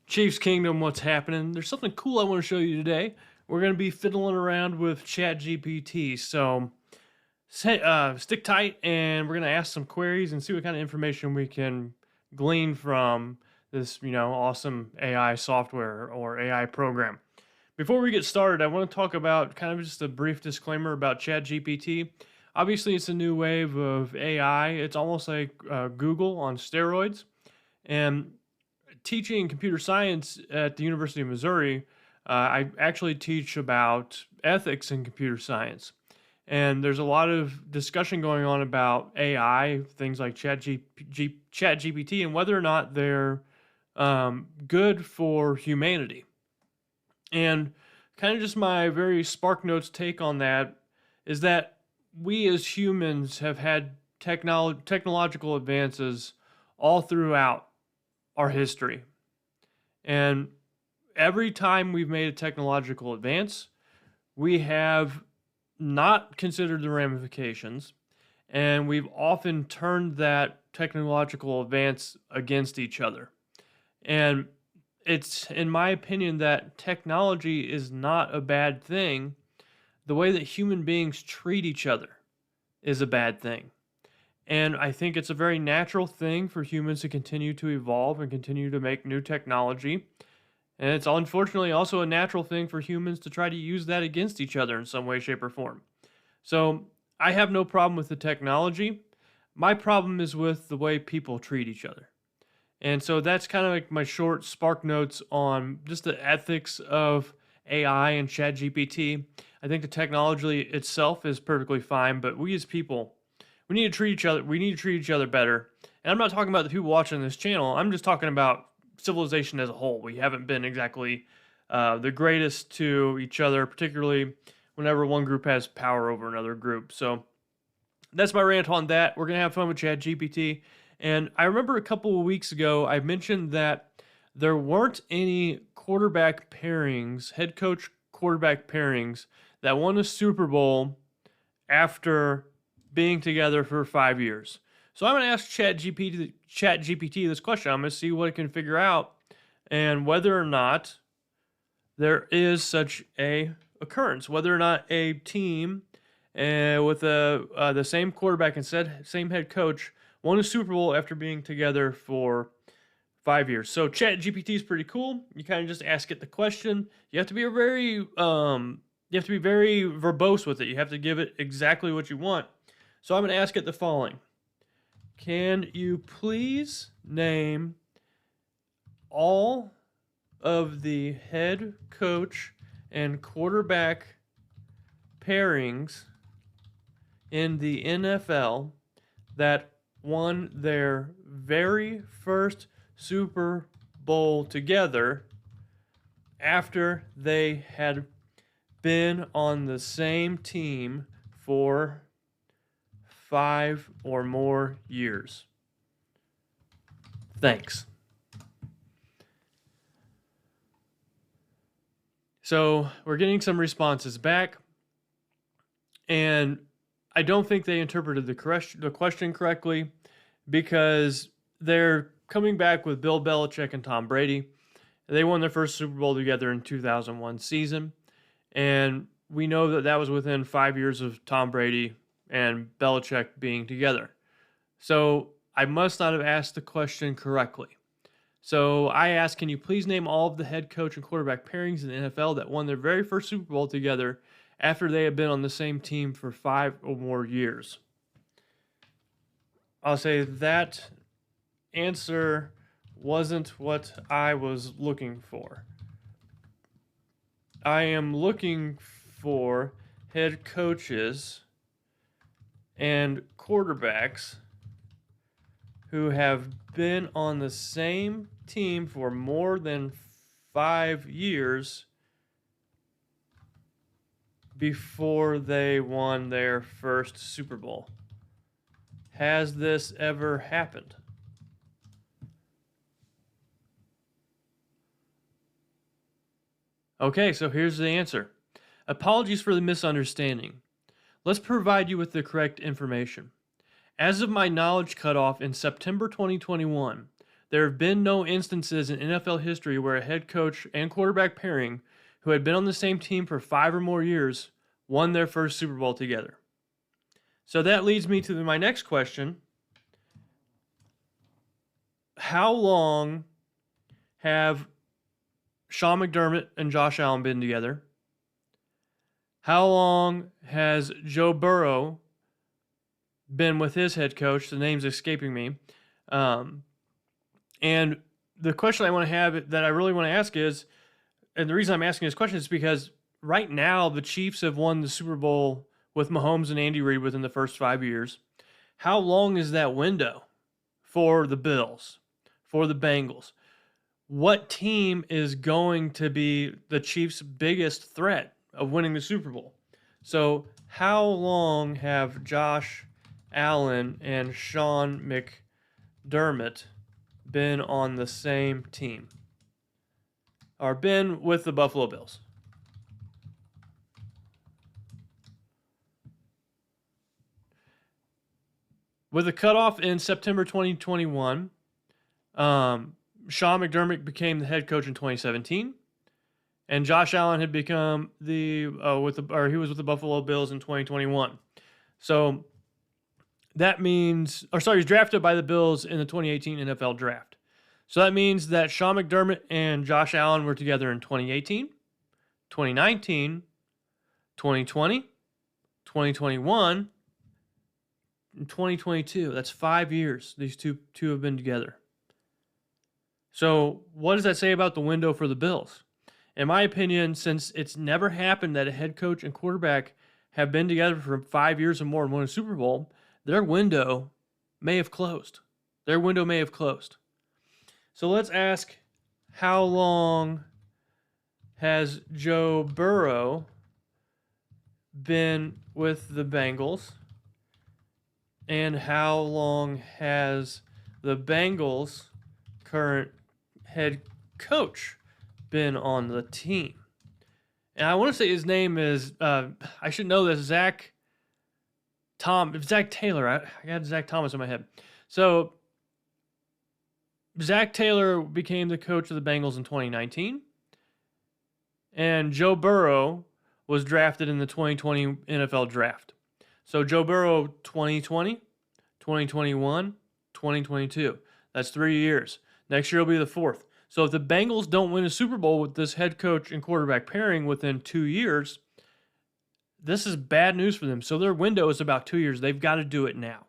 Chiefs Kingdom, what's happening? There's something cool I want to show you today. We're going to be fiddling around with ChatGPT. So stick tight and we're going to ask some queries and see what kind of information we can glean from this, awesome AI software or AI program. Before we get started, I want to talk about kind of just a brief disclaimer about ChatGPT. Obviously, it's a new wave of AI. It's almost like Google on steroids. And teaching computer science at the University of Missouri, I actually teach about ethics in computer science. And there's a lot of discussion going on about AI, things like ChatGPT, and whether or not they're good for humanity. And kind of just my very Spark Notes take on that is that we as humans have had technological advances all throughout our history. And every time we've made a technological advance, we have not considered the ramifications, and we've often turned that technological advance against each other. And it's, in my opinion, that technology is not a bad thing. The way that human beings treat each other is a bad thing. And I think it's a very natural thing for humans to continue to evolve and continue to make new technology. And it's unfortunately also a natural thing for humans to try to use that against each other in some way, shape, or form. So I have no problem with the technology. My problem is with the way people treat each other. And so that's kind of like my short Spark Notes on just the ethics of AI and ChatGPT. I think the technology itself is perfectly fine, but we as people, we need to treat each other. We need to treat each other better. And I'm not talking about the people watching this channel. I'm just talking about civilization as a whole. We haven't been exactly the greatest to each other, particularly whenever one group has power over another group. So that's my rant on that. We're going to have fun with ChatGPT. And I remember a couple of weeks ago, I mentioned that there weren't any quarterback pairings, head coach quarterback pairings, that won a Super Bowl after being together for 5 years. So I'm going to ask ChatGPT this question. I'm going to see what it can figure out and whether or not there is such a occurrence, whether or not a team with the same quarterback and same head coach won a Super Bowl after being together for 5 years. So ChatGPT is pretty cool. You kind of just ask it the question. You have to be very verbose with it. You have to give it exactly what you want. So I'm going to ask it the following. Can you please name all of the head coach and quarterback pairings in the NFL that won their very first Super Bowl together after they had been on the same team for 5 or more years? Thanks. So we're getting some responses back, and I don't think they interpreted the question correctly, because they're coming back with Bill Belichick and Tom Brady. They won their first Super Bowl together in 2001 season, and we know that that was within 5 years of Tom Brady and Belichick being together. So I must not have asked the question correctly. So I asked, can you please name all of the head coach and quarterback pairings in the NFL that won their very first Super Bowl together after they had been on the same team for 5 or more years? I'll say that answer wasn't what I was looking for. I am looking for head coaches and quarterbacks who have been on the same team for more than 5 years before they won their first Super Bowl. Has this ever happened? Okay, so here's the answer. Apologies for the misunderstanding. Let's provide you with the correct information. As of my knowledge cutoff in September 2021, There have been no instances in NFL history where a head coach and quarterback pairing who had been on the same team for 5 or more years won their first Super Bowl together. So that leads me to my next question. How long have Sean McDermott and Josh Allen been together? How long has Joe Burrow been with his head coach? The name's escaping me. And the question I want to have that I really want to ask is, and the reason I'm asking this question is because right now the Chiefs have won the Super Bowl with Mahomes and Andy Reid within the first 5 years. How long is that window for the Bills, for the Bengals? What team is going to be the Chiefs' biggest threat of winning the Super Bowl? So how long have Josh Allen and Sean McDermott been on the same team? Or been with the Buffalo Bills? With a cutoff in September 2021, Sean McDermott became the head coach in 2017, and Josh Allen had become he was with the Buffalo Bills in 2021. So that means, he was drafted by the Bills in the 2018 NFL Draft. So that means that Sean McDermott and Josh Allen were together in 2018, 2019, 2020, 2021, and 2022. That's 5 years these two have been together. So what does that say about the window for the Bills? In my opinion, since it's never happened that a head coach and quarterback have been together for 5 years or more and won a Super Bowl, their window may have closed. So let's ask, how long has Joe Burrow been with the Bengals? And how long has the Bengals' current head coach been on the team? And I want to say his name is, I should know this, Zach Taylor. I got Zach Thomas in my head. So Zach Taylor became the coach of the Bengals in 2019. And Joe Burrow was drafted in the 2020 NFL Draft. So Joe Burrow, 2020, 2021, 2022. That's 3 years. Next year will be the 4th. So if the Bengals don't win a Super Bowl with this head coach and quarterback pairing within 2 years, this is bad news for them. So their window is about 2 years. They've got to do it now.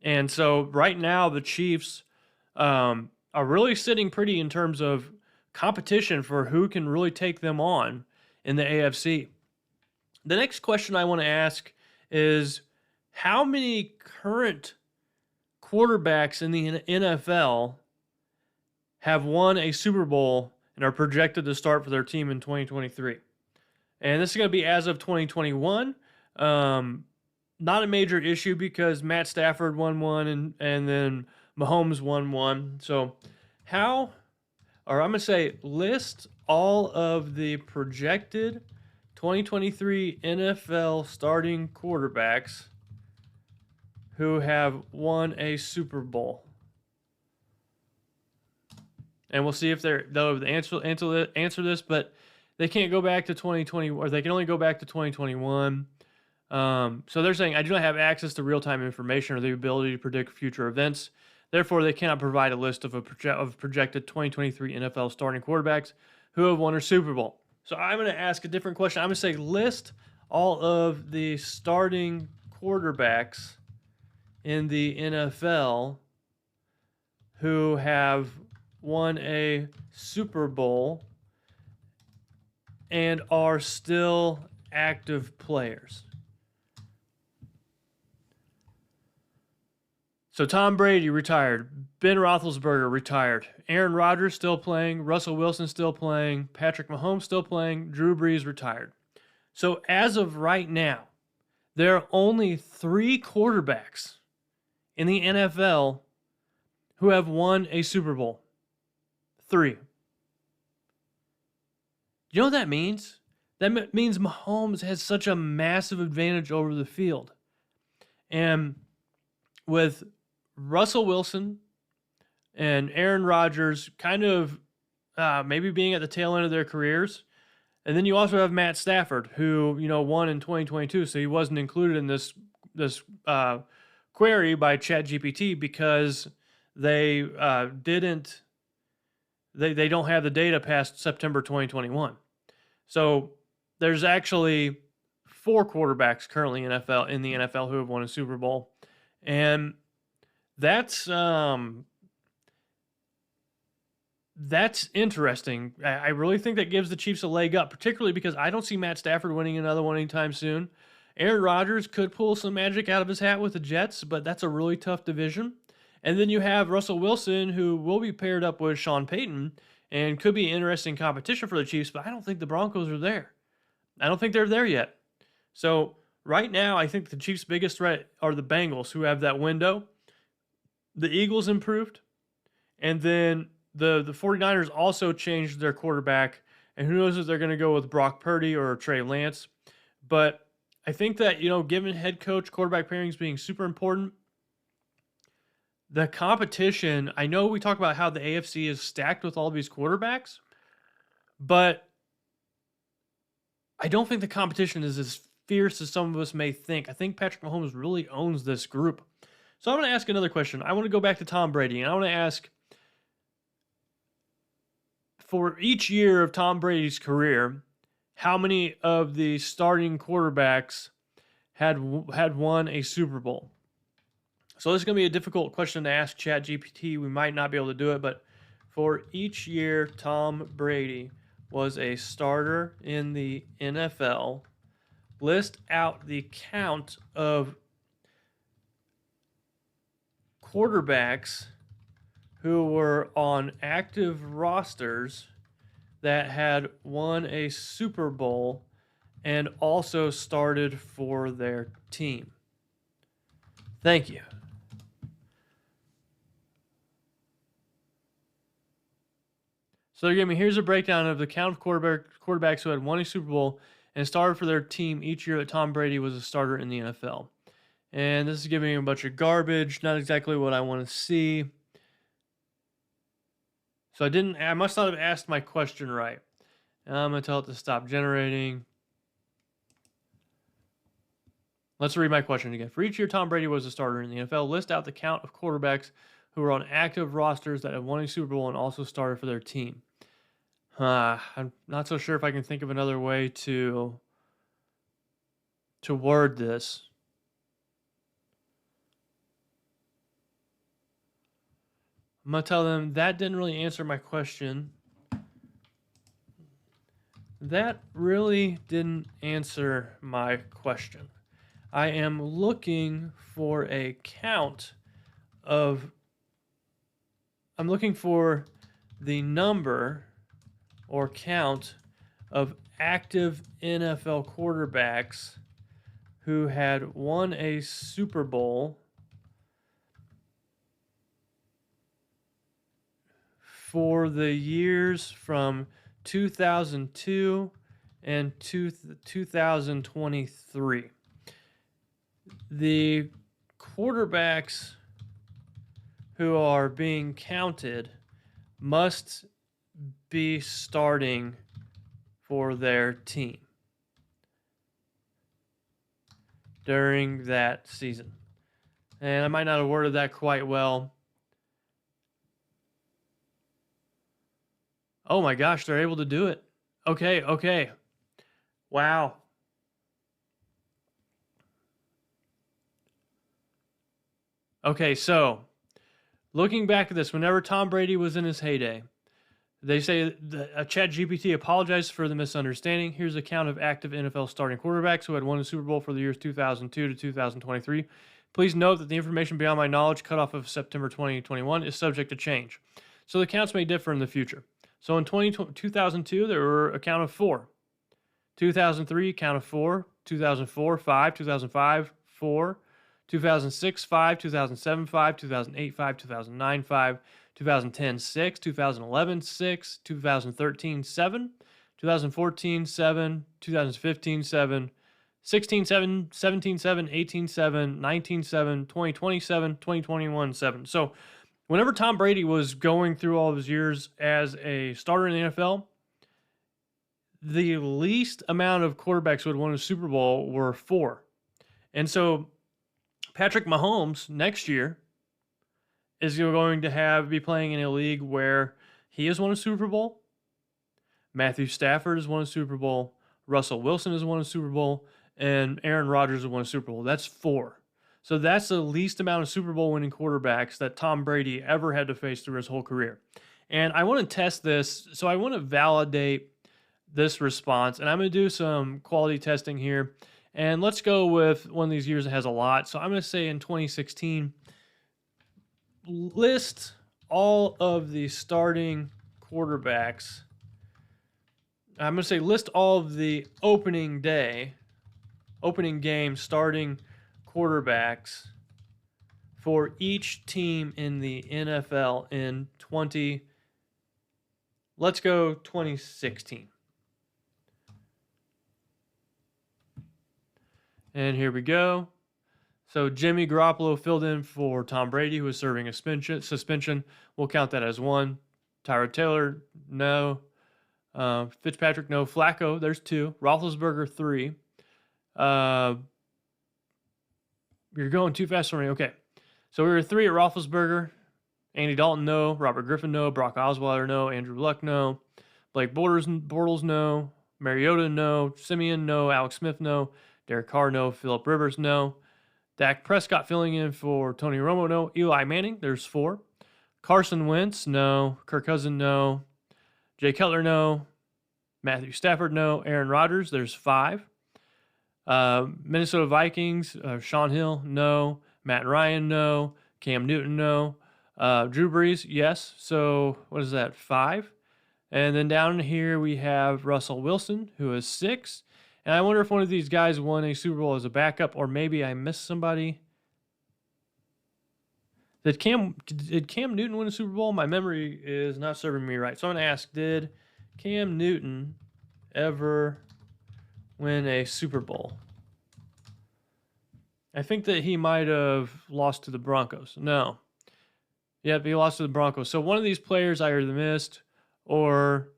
And so right now the Chiefs are really sitting pretty in terms of competition for who can really take them on in the AFC. The next question I want to ask is, how many current quarterbacks in the NFL have won a Super Bowl and are projected to start for their team in 2023? And this is going to be as of 2021. Not a major issue because Matt Stafford won one and then Mahomes won one. So I'm going to say list all of the projected 2023 NFL starting quarterbacks who have won a Super Bowl. And we'll see if they'll answer this, but they can't go back to 2020, or they can only go back to 2021. So they're saying, I do not have access to real-time information or the ability to predict future events. Therefore, they cannot provide a list of projected 2023 NFL starting quarterbacks who have won a Super Bowl. So I'm going to ask a different question. I'm going to say list all of the starting quarterbacks in the NFL who have won a Super Bowl and are still active players. So Tom Brady retired, Ben Roethlisberger retired, Aaron Rodgers still playing, Russell Wilson still playing, Patrick Mahomes still playing, Drew Brees retired. So as of right now, there are only 3 quarterbacks in the NFL who have won a Super Bowl. 3. You know what that means? That means Mahomes has such a massive advantage over the field. And with Russell Wilson, and Aaron Rodgers kind of maybe being at the tail end of their careers. And then you also have Matt Stafford, who won in 2022, so he wasn't included in this query by ChatGPT because they didn't they don't have the data past September 2021. So there's actually 4 quarterbacks currently in the NFL who have won a Super Bowl, and that's interesting. I really think that gives the Chiefs a leg up, particularly because I don't see Matt Stafford winning another one anytime soon. Aaron Rodgers could pull some magic out of his hat with the Jets, but that's a really tough division. And then you have Russell Wilson, who will be paired up with Sean Payton and could be interesting competition for the Chiefs, but I don't think the Broncos are there. I don't think they're there yet. So right now, I think the Chiefs' biggest threat are the Bengals, who have that window. The Eagles improved, and then the 49ers also changed their quarterback, and who knows if they're going to go with Brock Purdy or Trey Lance. But I think that, given head coach quarterback pairings being super important, the competition, I know we talk about how the AFC is stacked with all these quarterbacks, but I don't think the competition is as fierce as some of us may think. I think Patrick Mahomes really owns this group. So I'm going to ask another question. I want to go back to Tom Brady, and I want to ask, for each year of Tom Brady's career, how many of the starting quarterbacks had won a Super Bowl? So this is going to be a difficult question to ask ChatGPT. We might not be able to do it, but for each year Tom Brady was a starter in the NFL, list out the count of quarterbacks who were on active rosters that had won a Super Bowl and also started for their team. Thank you. So they're giving me, here's a breakdown of the count of quarterbacks who had won a Super Bowl and started for their team each year that Tom Brady was a starter in the NFL. And this is giving me a bunch of garbage, not exactly what I want to see. So I must not have asked my question right. I'm going to tell it to stop generating. Let's read my question again. For each year Tom Brady was a starter in the NFL, list out the count of quarterbacks who were on active rosters that have won a Super Bowl and also started for their team. I'm not so sure if I can think of another way to word this. I'm going to tell them that didn't really answer my question. That really didn't answer my question. I am looking for a count of... I'm looking for the number or count of active NFL quarterbacks who had won a Super Bowl for the years from 2002 and 2023. The quarterbacks who are being counted must be starting for their team during that season. And I might not have worded that quite well. Oh my gosh, they're able to do it. Okay. Wow. Okay, so looking back at this, whenever Tom Brady was in his heyday, they say ChatGPT apologized for the misunderstanding. Here's a count of active NFL starting quarterbacks who had won the Super Bowl for the years 2002 to 2023. Please note that the information beyond my knowledge, cut off of September 2021, is subject to change. So the counts may differ in the future. So in 2002, there were a count of 4. 2003, a count of 4. 2004, 5. 2005, 4. 2006, 5. 2007, 5. 2008, 5. 2009, 5. 2010, 6. 2011, 6. 2013, 7. 2014, 7. 2015, 7. 16, 7. 17, 7. 18, 7. 19, 7. 2020, 7. 2021, 7. So whenever Tom Brady was going through all of his years as a starter in the NFL, the least amount of quarterbacks who had won a Super Bowl were 4. And so Patrick Mahomes next year is going to be playing in a league where he has won a Super Bowl. Matthew Stafford has won a Super Bowl. Russell Wilson has won a Super Bowl. And Aaron Rodgers has won a Super Bowl. That's 4. So that's the least amount of Super Bowl winning quarterbacks that Tom Brady ever had to face through his whole career. And I want to test this. So I want to validate this response. And I'm going to do some quality testing here. And let's go with one of these years that has a lot. So I'm going to say in 2016, list all of the starting quarterbacks. I'm going to say list all of the opening game starting quarterbacks for each team in the NFL in 2016. And here we go. So Jimmy Garoppolo filled in for Tom Brady, who was serving a suspension. We'll count that as 1. Tyrod Taylor, no. Fitzpatrick, no. Flacco, there's 2. Roethlisberger, 3. You're going too fast for me. Okay. So we were 3 at Roethlisberger. Andy Dalton, no. Robert Griffin, no. Brock Osweiler, no. Andrew Luck, no. Blake Bortles, no. Mariota, no. Simeon, no. Alex Smith, no. Derek Carr, no. Phillip Rivers, no. Dak Prescott filling in for Tony Romo, no. Eli Manning, there's 4. Carson Wentz, no. Kirk Cousins, no. Jay Cutler, no. Matthew Stafford, no. Aaron Rodgers, there's 5. Minnesota Vikings, Sean Hill, no. Matt Ryan, no. Cam Newton, no. Drew Brees, yes. So what is that, 5? And then down here we have Russell Wilson, who is 6. And I wonder if one of these guys won a Super Bowl as a backup, or maybe I missed somebody. Did Cam Newton win a Super Bowl? My memory is not serving me right. So I'm going to ask, did Cam Newton ever win a Super Bowl? I think that he might have lost to the Broncos. No. Yep, he lost to the Broncos. So one of these players I either missed or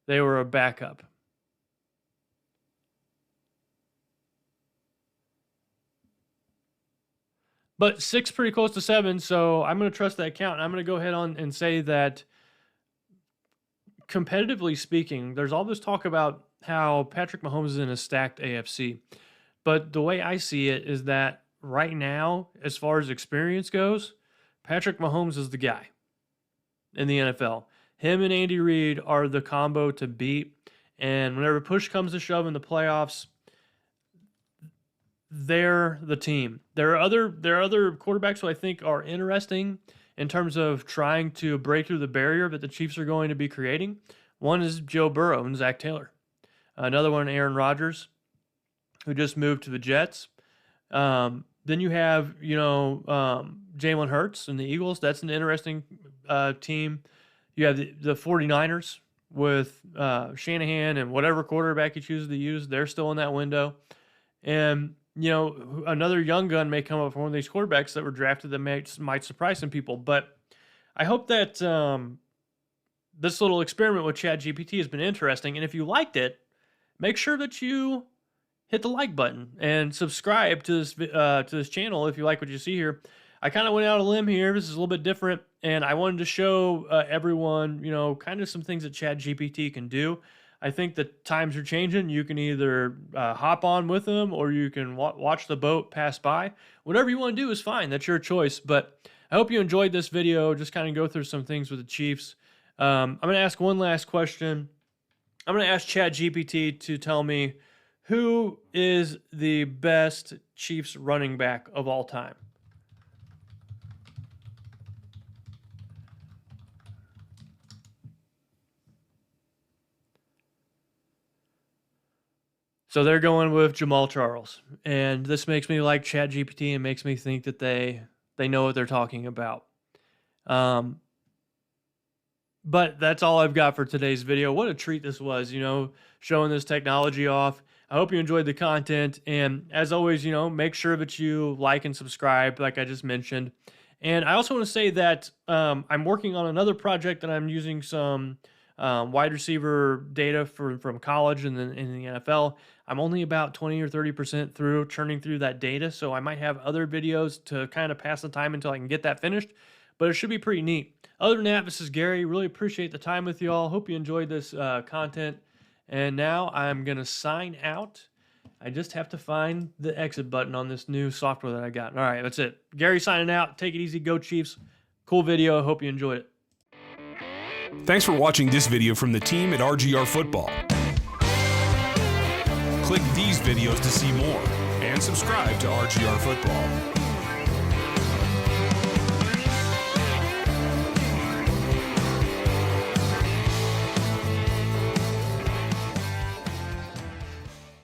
they were a backup. But 6 pretty close to 7, so I'm going to trust that count. And I'm going to go ahead on and say that competitively speaking, there's all this talk about how Patrick Mahomes is in a stacked AFC. But the way I see it is that right now, as far as experience goes, Patrick Mahomes is the guy in the NFL. Him and Andy Reid are the combo to beat. And whenever push comes to shove in the playoffs, they're the team. There are other quarterbacks who I think are interesting in terms of trying to break through the barrier that the Chiefs are going to be creating. One is Joe Burrow and Zach Taylor. Another one, Aaron Rodgers, who just moved to the Jets. Then you have, Jalen Hurts and the Eagles. That's an interesting team. You have the 49ers with Shanahan and whatever quarterback he chooses to use. They're still in that window. And another young gun may come up from one of these quarterbacks that were drafted that might surprise some people. But I hope that this little experiment with ChatGPT has been interesting. And if you liked it, make sure that you hit the like button and subscribe to this channel if you like what you see here. I kind of went out on a limb here. This is a little bit different, and I wanted to show everyone, kind of some things that ChatGPT can do. I think the times are changing. You can either hop on with them or you can watch the boat pass by. Whatever you want to do is fine. That's your choice. But I hope you enjoyed this video. Just kind of go through some things with the Chiefs. I'm going to ask one last question. I'm going to ask ChatGPT to tell me who is the best Chiefs running back of all time. So they're going with Jamal Charles. And this makes me like ChatGPT and makes me think that they know what they're talking about. But that's all I've got for today's video. What a treat this was, showing this technology off. I hope you enjoyed the content. And as always, make sure that you like and subscribe, like I just mentioned. And I also want to say that I'm working on another project that I'm using some wide receiver data from college and then in the NFL. I'm only about 20 or 30% through churning through that data. So I might have other videos to kind of pass the time until I can get that finished, but it should be pretty neat. Other than that, this is Gary. Really appreciate the time with you all. Hope you enjoyed this content. And now I'm going to sign out. I just have to find the exit button on this new software that I got. All right, that's it. Gary signing out. Take it easy. Go Chiefs. Cool video. Hope you enjoyed it. Thanks for watching this video from the team at RGR Football. Click these videos to see more and subscribe to RGR Football.